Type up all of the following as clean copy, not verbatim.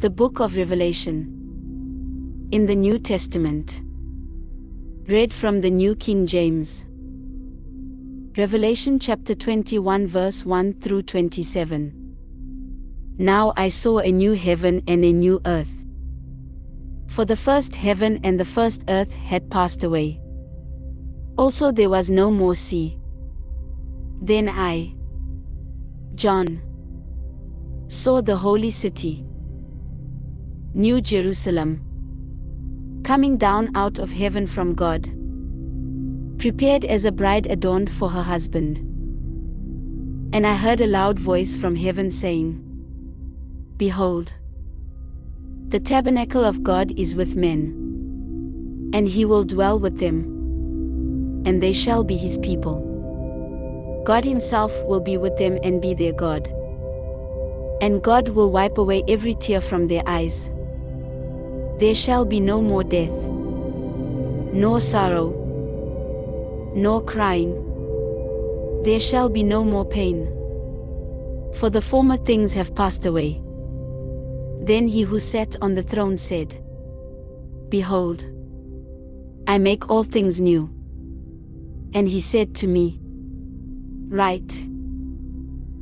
The Book of Revelation. In the New Testament. Read from the New King James. Revelation chapter 21 verse 1 through 27. Now I saw a new heaven and a new earth. For the first heaven and the first earth had passed away. Also there was no more sea. Then I, John, saw the holy city, New Jerusalem, coming down out of heaven from God, prepared as a bride adorned for her husband. And I heard a loud voice from heaven saying, Behold, the tabernacle of God is with men, and he will dwell with them, and they shall be his people. God himself will be with them and be their God. And God will wipe away every tear from their eyes. There shall be no more death, nor sorrow, nor crying. There shall be no more pain, for the former things have passed away. Then he who sat on the throne said, Behold, I make all things new. And he said to me, Write,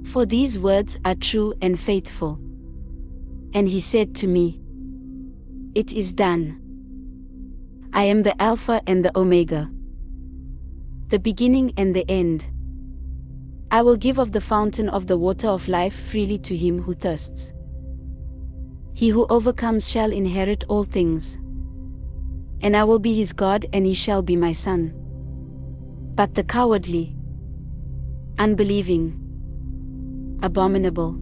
for these words are true and faithful. And he said to me, It is done. I am the Alpha and the Omega, the beginning and the end. I will give of the fountain of the water of life freely to him who thirsts. He who overcomes shall inherit all things. And I will be his God, and he shall be my son. But the cowardly, unbelieving, abominable,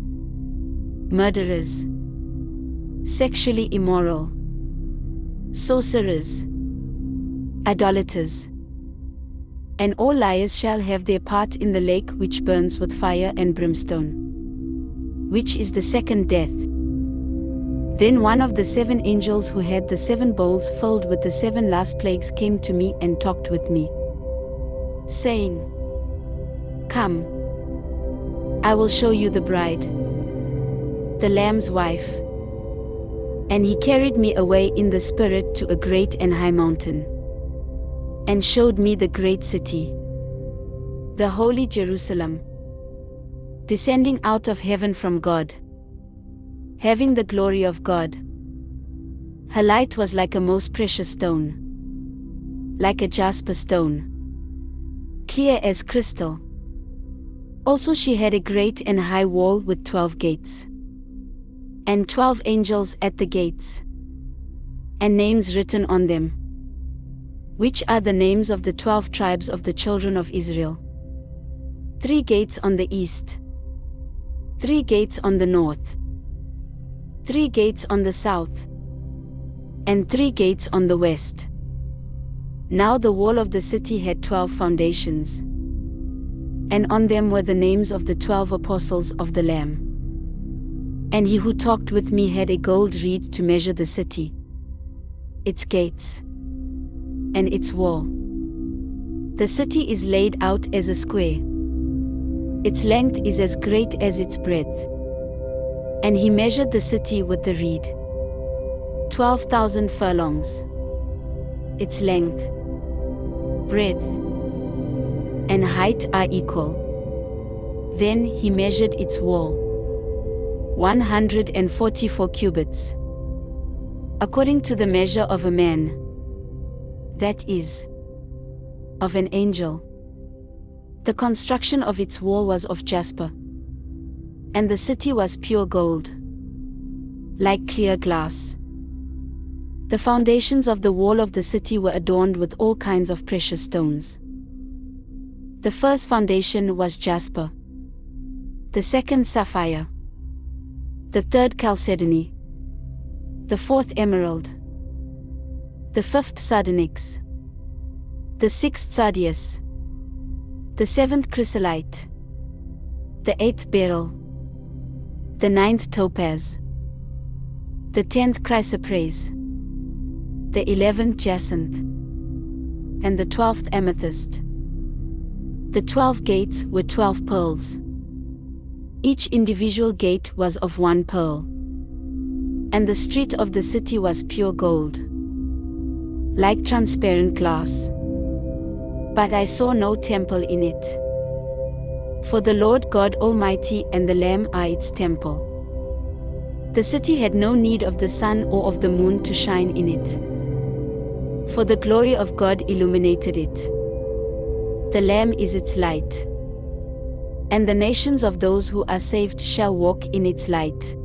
murderers, sexually immoral, sorcerers, idolaters, and all liars shall have their part in the lake which burns with fire and brimstone, which is the second death. Then one of the 7 angels who had the 7 bowls filled with the 7 last plagues came to me and talked with me, saying, Come, I will show you the bride, the Lamb's wife. And he carried me away in the Spirit to a great and high mountain, and showed me the great city, the holy Jerusalem, descending out of heaven from God, having the glory of God. Her light was like a most precious stone, like a jasper stone, clear as crystal. Also she had a great and high wall with 12 gates, and 12 angels at the gates, and names written on them, which are the names of the 12 tribes of the children of Israel. 3 gates on the east, 3 gates on the north, 3 gates on the south, and 3 gates on the west. Now the wall of the city had 12 foundations, and on them were the names of the 12 apostles of the Lamb. And he who talked with me had a gold reed to measure the city, its gates, and its wall. The city is laid out as a square. Its length is as great as its breadth. And he measured the city with the reed, 12,000 furlongs. Its length, breadth, and height are equal. Then he measured its wall, 144 cubits, according to the measure of a man, that is, of an angel. The construction of its wall was of jasper, and the city was pure gold, like clear glass. The foundations of the wall of the city were adorned with all kinds of precious stones. The first foundation was jasper, the second sapphire, the third chalcedony, the fourth emerald, the fifth sardonyx, the sixth sardius, the seventh chrysolite, the eighth beryl, the 9th topaz, the 10th chrysoprase, the 11th jacinth, and the 12th amethyst. The 12 gates were 12 pearls. Each individual gate was of 1 pearl. And the street of the city was pure gold, like transparent glass. But I saw no temple in it. For the Lord God Almighty and the Lamb are its temple. The city had no need of the sun or of the moon to shine in it, for the glory of God illuminated it. The Lamb is its light, and the nations of those who are saved shall walk in its light.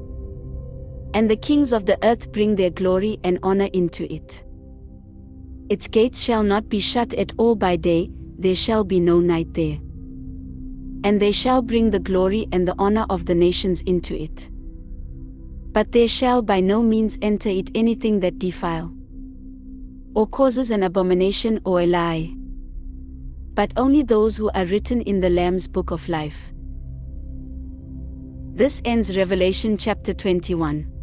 And the kings of the earth bring their glory and honor into it. Its gates shall not be shut at all by day, there shall be no night there. And they shall bring the glory and the honor of the nations into it. But there shall by no means enter it anything that defile, or causes an abomination or a lie, but only those who are written in the Lamb's book of life. This ends Revelation chapter 21.